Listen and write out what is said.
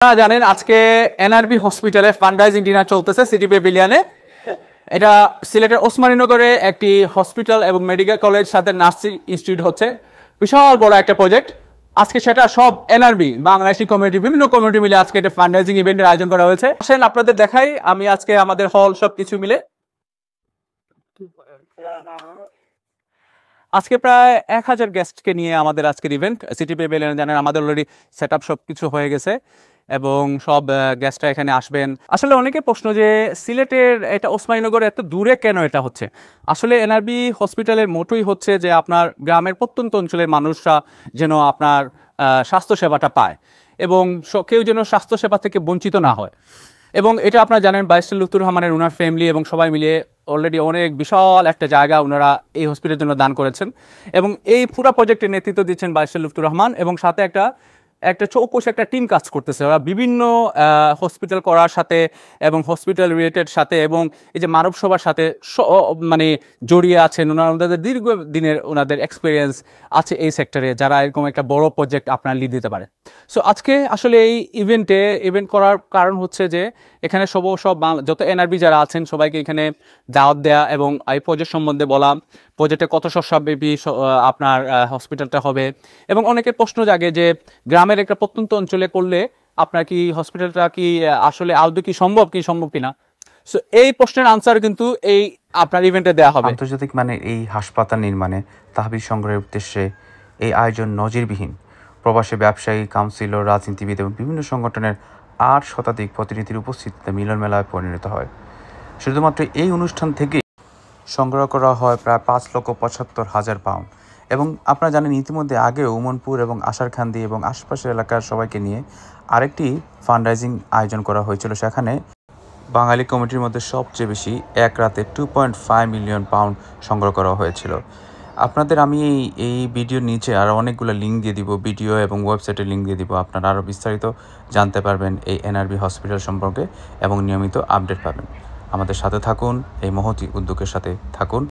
আপনারা জানেন আজকে এনআরবি হসপিটালে ফান্ডরাইজিং ডিনার চলতেছে সিটি প্যাভিলিয়নে। এটা সিলেটের ওসমানীনগরে একটি হসপিটাল এবং মেডিকেল কলেজ সাথে নার্সিং ইনস্টিটিউট হচ্ছে, বিশাল বড় একটা প্রজেক্ট। আজকে সেটা সব এনআরবি বাংলাদেশি কমিউনিটি বিভিন্ন কমিউনিটি মিলে আজকে একটা ফান্ডরাইজিং ইভেন্টের আয়োজন করা হয়েছে। আসেন আপনাদের দেখাই আমি আজকে আমাদের হল সবকিছু মিলে। আজকে প্রায় 1000 গেস্টকে নিয়ে আমাদের আজকের ইভেন্ট সিটি প্যাভিলিয়নে। জানেন আমাদের অলরেডি সেট আপ সবকিছু হয়ে গেছে এবং সব গেস্টরা এখানে আসবেন। আসলে অনেকে প্রশ্ন যে সিলেটের এটা ওসমানীনগর এত দূরে কেন এটা হচ্ছে। আসলে এনআরবি হসপিটালের মোটোই হচ্ছে যে আপনার গ্রামের প্রত্যন্ত অঞ্চলের মানুষরা যেন আপনার স্বাস্থ্যসেবাটা পায় এবং কেউ যেন স্বাস্থ্যসেবা থেকে বঞ্চিত না হয়। এবং এটা আপনারা জানেন ব্যারিস্টার লুৎফর রহমানের ওনার ফ্যামিলি এবং সবাই মিলিয়ে অলরেডি অনেক বিশাল একটা জায়গা ওনারা এই হসপিটালের জন্য দান করেছেন এবং এই পুরো প্রজেক্টের নেতৃত্ব দিচ্ছেন ব্যারিস্টার লুৎফর রহমান এবং সাথে একটা চৌকস একটা টিম কাজ করতেছে। ওরা বিভিন্ন হসপিটাল করার সাথে এবং হসপিটাল রিলেটেড সাথে এবং এই যে মানব সভার সাথে মানে জড়িয়ে আছেন। ওনাদের দীর্ঘদিনের ওনাদের এক্সপিরিয়েন্স আছে এই সেক্টরে, যারা এরকম একটা বড় প্রজেক্ট আপনার লিড দিতে পারে। সো আজকে আসলে এই ইভেন্ট করার কারণ হচ্ছে যে এখানে সব যত এনআরবি যারা আছেন সবাইকে এখানে দাওয়াত দেয়া এবং এই প্রজেক্ট সম্বন্ধে বলা, প্রজেক্টে কত শস্যব্যাপী আপনার হসপিটালটা হবে। এবং অনেকের প্রশ্ন জাগে যে গ্রামের একটা প্রত্যন্ত অঞ্চলে করলে আপনার কি হসপিটালটা কি আসলে আদৌ কি সম্ভব কিনা। সো এই প্রশ্নের আনসার কিন্তু এই আপনার ইভেন্টে দেওয়া হবে। আন্তর্জাতিক মানের এই হাসপাতাল নির্মাণে তহবিল সংগ্রহের উদ্দেশ্যে এই আয়োজন নজিরবিহীন। প্রবাসী ব্যবসায়ী, কাউন্সিলর, রাজনীতিবিদ এবং বিভিন্ন সংগঠনের 8 শতাধিক প্রতিনিধির উপস্থিতিতে মিলন মেলায় পরিণত হয়। শুধুমাত্র এই অনুষ্ঠান থেকে সংগ্রহ করা হয় প্রায় 5,75,000 পাউন্ড। এবং আপনারা জানেন ইতিমধ্যে আগেও উমনপুর এবং আশারখান্দি এবং আশপাশের এলাকার সবাইকে নিয়ে আরেকটি ফান্ডরাইজিং আয়োজন করা হয়েছিল। সেখানে বাঙালি কমিটির মধ্যে সবচেয়ে বেশি এক রাতে 2.5 মিলিয়ন পাউন্ড সংগ্রহ করা হয়েছিল। আপনাদের আমি এই ভিডিওর নিচে আরও অনেকগুলো লিঙ্ক দিয়ে দিব, ভিডিও এবং ওয়েবসাইটের লিঙ্ক দিয়ে দিব। আপনারা আরও বিস্তারিত জানতে পারবেন এই এনআরবি হসপিটাল সম্পর্কে এবং নিয়মিত আপডেট পাবেন। আমাদের সাথে থাকুন, এই মহতি উদ্যোগের সাথে থাকুন।